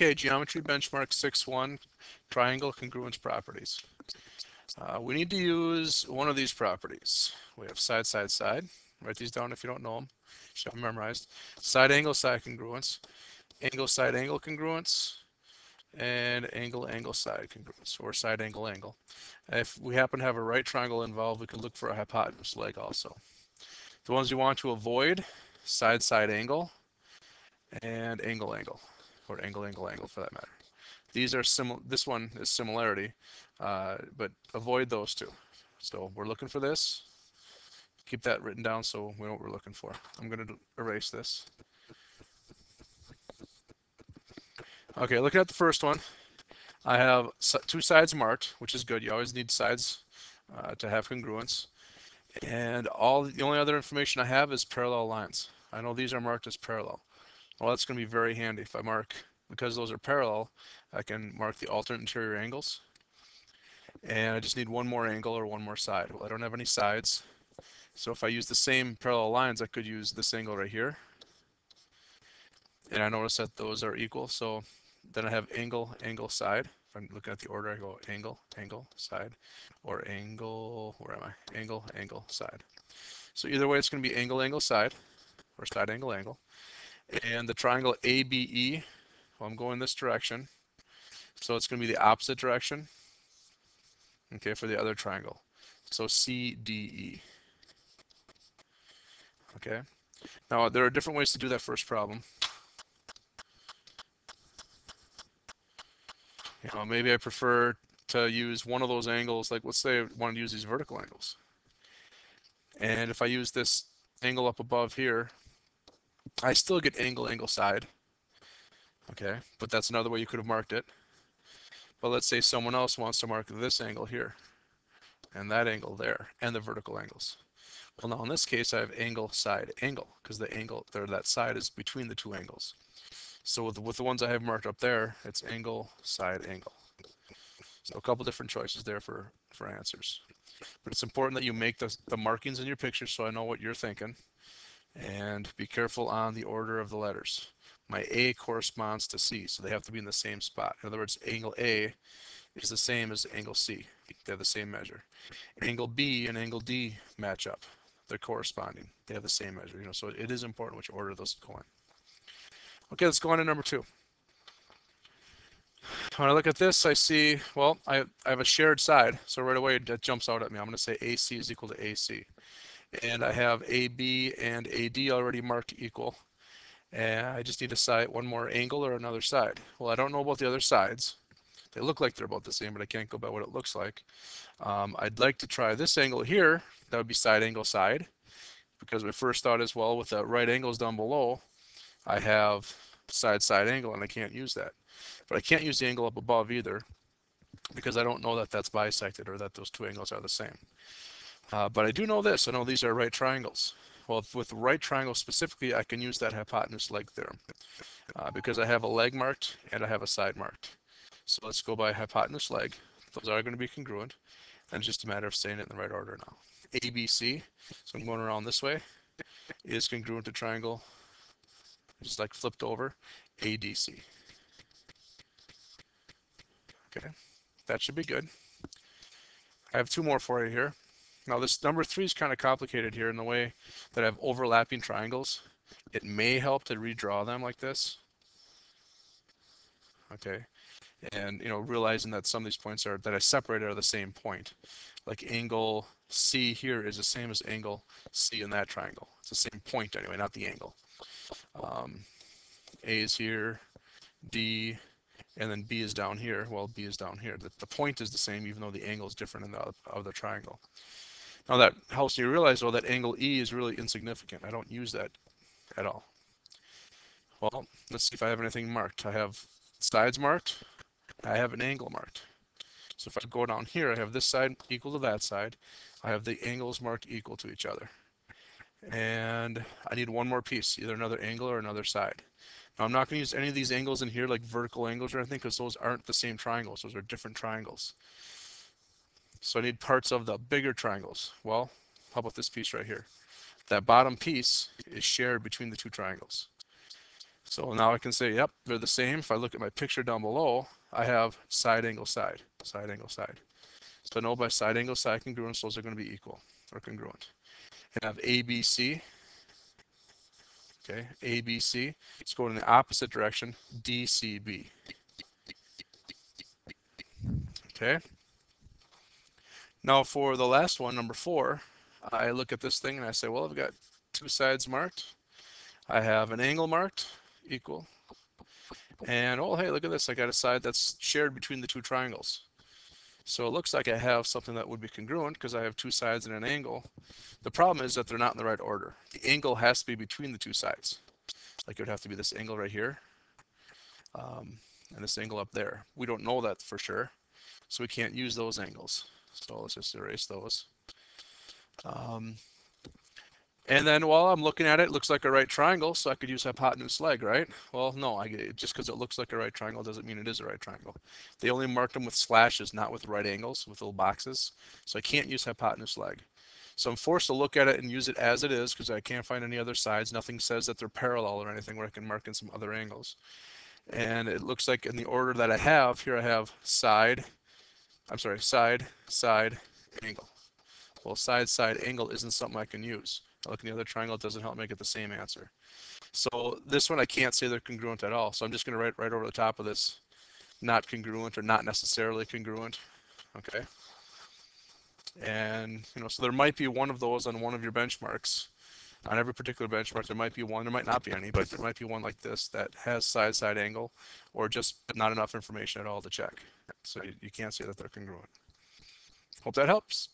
Okay, geometry benchmark 6.1, triangle congruence properties. We need to use one of these properties. We have side, side, side. Write these down if you don't know them. You should have them memorized. Side angle, side congruence. Angle, side angle congruence. And angle, angle, side congruence, or side angle, angle. If we happen to have a right triangle involved, we can look for a hypotenuse leg also. The ones you want to avoid, side, side angle, and angle, angle, or angle, angle, angle for that matter. These are similar. This one is similarity, but avoid those two. So we're looking for this. Keep that written down so we know what we're looking for. I'm going to erase this. Okay, looking at the first one, I have two sides marked, which is good. You always need sides to have congruence. And the only other information I have is parallel lines. I know these are marked as parallel. Well, that's going to be very handy if I mark, because those are parallel, I can mark the alternate interior angles. And I just need one more angle or one more side. Well, I don't have any sides. So if I use the same parallel lines, I could use this angle right here. And I notice that those are equal. So then I have angle, angle, side. If I'm looking at the order, I go angle, angle, side, or angle, where am I? Angle, angle, side. So either way, it's going to be angle, angle, side, or side, angle, angle. And the triangle ABE, well, I'm going this direction. So it's going to be the opposite direction, okay, for the other triangle. So CDE. Okay. Now, there are different ways to do that first problem. Maybe I prefer to use one of those angles, like let's say I want to use these vertical angles. And if I use this angle up above here, I still get angle, angle, side. Okay, but that's another way you could have marked it. But let's say someone else wants to mark this angle here, and that angle there, and the vertical angles. Well, now in this case, I have angle, side, angle, because the angle, or that side is between the two angles. So with the ones I have marked up there, it's angle, side, angle. So a couple different choices there for answers. But it's important that you make the markings in your picture so I know what you're thinking. And be careful on the order of the letters. My A corresponds to C, so they have to be in the same spot. In other words, angle A is the same as angle C. They have the same measure. Angle B and angle D match up. They're corresponding. They have the same measure. So it is important which order those go in. Okay, let's go on to number 2. When I look at this, I see, well, I have a shared side. So right away, that jumps out at me. I'm going to say AC is equal to AC. And I have AB and AD already marked equal. And I just need to cite one more angle or another side. Well, I don't know about the other sides. They look like they're about the same, but I can't go by what it looks like. I'd like to try this angle here. That would be side angle side. Because my first thought is, well, with the right angles down below, I have side side angle, and I can't use that. But I can't use the angle up above either, because I don't know that that's bisected or that those two angles are the same. But I do know this. I know these are right triangles. Well, with the right triangle specifically, I can use that hypotenuse leg theorem because I have a leg marked and I have a side marked. So let's go by hypotenuse leg. Those are going to be congruent. And it's just a matter of saying it in the right order now. ABC, so I'm going around this way, is congruent to triangle, just like flipped over, ADC. Okay, that should be good. I have 2 more for you here. Now this number 3 is kind of complicated here in the way that I have overlapping triangles. It may help to redraw them like this. Okay, and realizing that some of these points that I separated are the same point. Like angle C here is the same as angle C in that triangle. It's the same point anyway, not the angle. A is here, D, and then B is down here. Well, B is down here. The point is the same even though the angle is different in the other triangle. Now that helps you realize, well, that angle E is really insignificant. I don't use that at all. Well, let's see if I have anything marked. I have sides marked. I have an angle marked. So if I go down here, I have this side equal to that side. I have the angles marked equal to each other. And I need one more piece, either another angle or another side. Now I'm not going to use any of these angles in here, like vertical angles or anything, because those aren't the same triangles. Those are different triangles. So I need parts of the bigger triangles. Well, how about this piece right here? That bottom piece is shared between the 2 triangles. So now I can say, yep, they're the same. If I look at my picture down below, I have side angle side, side angle side. So I know by side angle side congruence, those are going to be equal or congruent. And I have ABC, okay, ABC. Let's go in the opposite direction, DCB, okay. Now for the last one, number 4, I look at this thing and I say, well, I've got two sides marked. I have an angle marked, equal. And oh, hey, look at this. I got a side that's shared between the two triangles. So it looks like I have something that would be congruent because I have two sides and an angle. The problem is that they're not in the right order. The angle has to be between the two sides. Like it would have to be this angle right here and this angle up there. We don't know that for sure, so we can't use those angles. So let's just erase those. Um, And then while I'm looking at it, it looks like a right triangle, so I could use hypotenuse leg, right? Well, no, just because it looks like a right triangle doesn't mean it is a right triangle. They only marked them with slashes, not with right angles, with little boxes. So I can't use hypotenuse leg. So I'm forced to look at it and use it as it is because I can't find any other sides. Nothing says that they're parallel or anything where I can mark in some other angles. And it looks like in the order that I have, here I have side, side, angle. Well, side angle isn't something I can use. I look in the other triangle, it doesn't help make it the same answer. So this one I can't say they're congruent at all. So I'm just going to write right over the top of this, not congruent or not necessarily congruent. Okay. And so there might be one of those on one of your benchmarks. On every particular benchmark, there might be one. There might not be any, but there might be one like this that has side angle, or just not enough information at all to check. So you can't say that they're congruent. Hope that helps.